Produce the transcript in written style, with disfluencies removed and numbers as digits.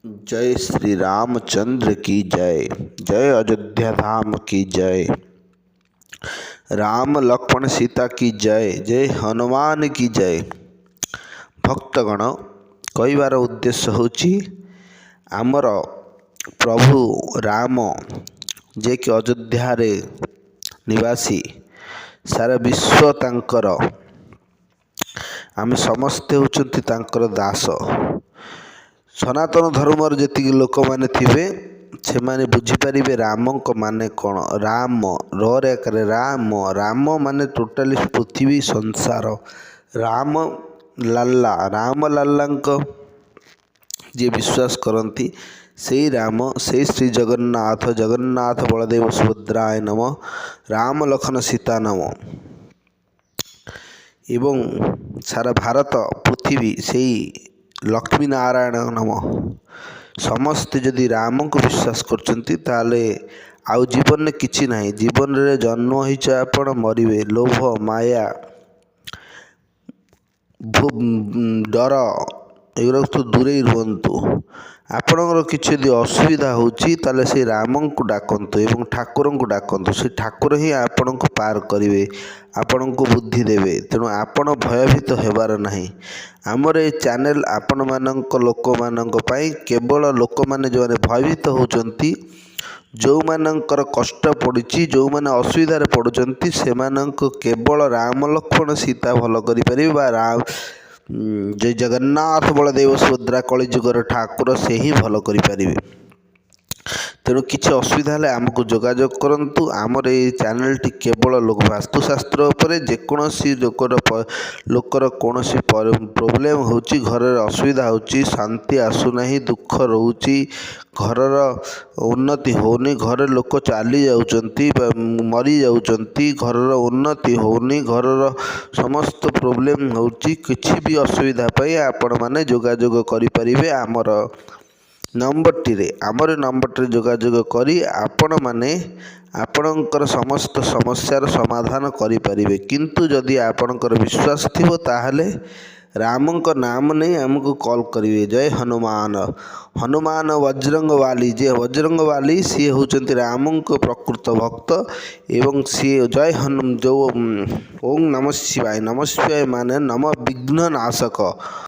जय श्री रामचंद्र की जय। जय अयोध्या धाम की जय। राम लक्ष्मण सीता की जय। जय हनुमान की जय। भक्तगण कहबार उद्देश्य होची आमर प्रभु राम जे कि अयोध्या रे निवासी सारा विश्व तांकर आमे समस्ते होचंती तांकर दास। सनातन धर्मर जी लोक मैंने थे से माने बुझीपारे रामक माने कौन। राम रे राम राम माने टोटाली पृथ्वी संसार। राम लाला राम लाला जी विश्वास करती से राम से श्री जगन्नाथ जगन्नाथ बलदेव सुभद्राय नम। राम लखन सीता नम एवं सारा भारत पृथ्वी से लक्ष्मी नारायण नम। समस्ते जदि राम को विश्वास करचंती ताले आउ जीवन में किछि नाही। जीवन रे जन्म होइछ आपण मरिबे। लोभ माया डर एगुरा तो दूरे रुहतु। आपणकर किसी यदि असुविधा होची ताले से राम को डाकतु एवं ठाकुर को डाकतु। से ठाकुर ही आपण को पार करेंगे आपण को बुद्धि देवे। तेणु आपण भयभीत हेबार नहीं। आमर ये चैनल आपण मानक लोक मानक पई केवल लोक माने जो भयभीत होचंती जो मानकर कष्ट पड़ी जो माने असुविधा पड़ुचंती से केवल राम लक्ष्मण सीता भल करि बा राम जय जगन्नाथ बलदेव सुभद्रा कलिजुगर ठाकुर से ही भल करें। तेणु किसी असुविधा है आमको जोगाजोग करंतु। आमर ये चैनल टी केवल लोक वास्तुशास्त्र उपर जेकोसी लोकर कौन प्रोब्लेम होची घर असुविधा होची शांति आसुना दुख रोची घरर उन्नति होनी घर लोक चली जाउचंती मरी जाउचंती घरर उन्नति होनी घरर समस्त प्रोब्लेम होची किछि भी असुविधा पाई आपण माने जोगाजोग करि परिबे। आमर नंबर टी आमर नंबर टी जोगाजोग करी आपण माने आपणकर समस्त समस्यार समाधान करें। किंतु जदि आपणकर विश्वास थिबो ताहले रामक नाम नहीं आमको कॉल करेंगे। जय हनुमान हनुमान वज्रंग वाली जे वज्रंग वाली सी होचंती राम को प्रकृत भक्त एवं सी जय हनु जो ओम नमः शिवाय माने नम विघ्न नाशक।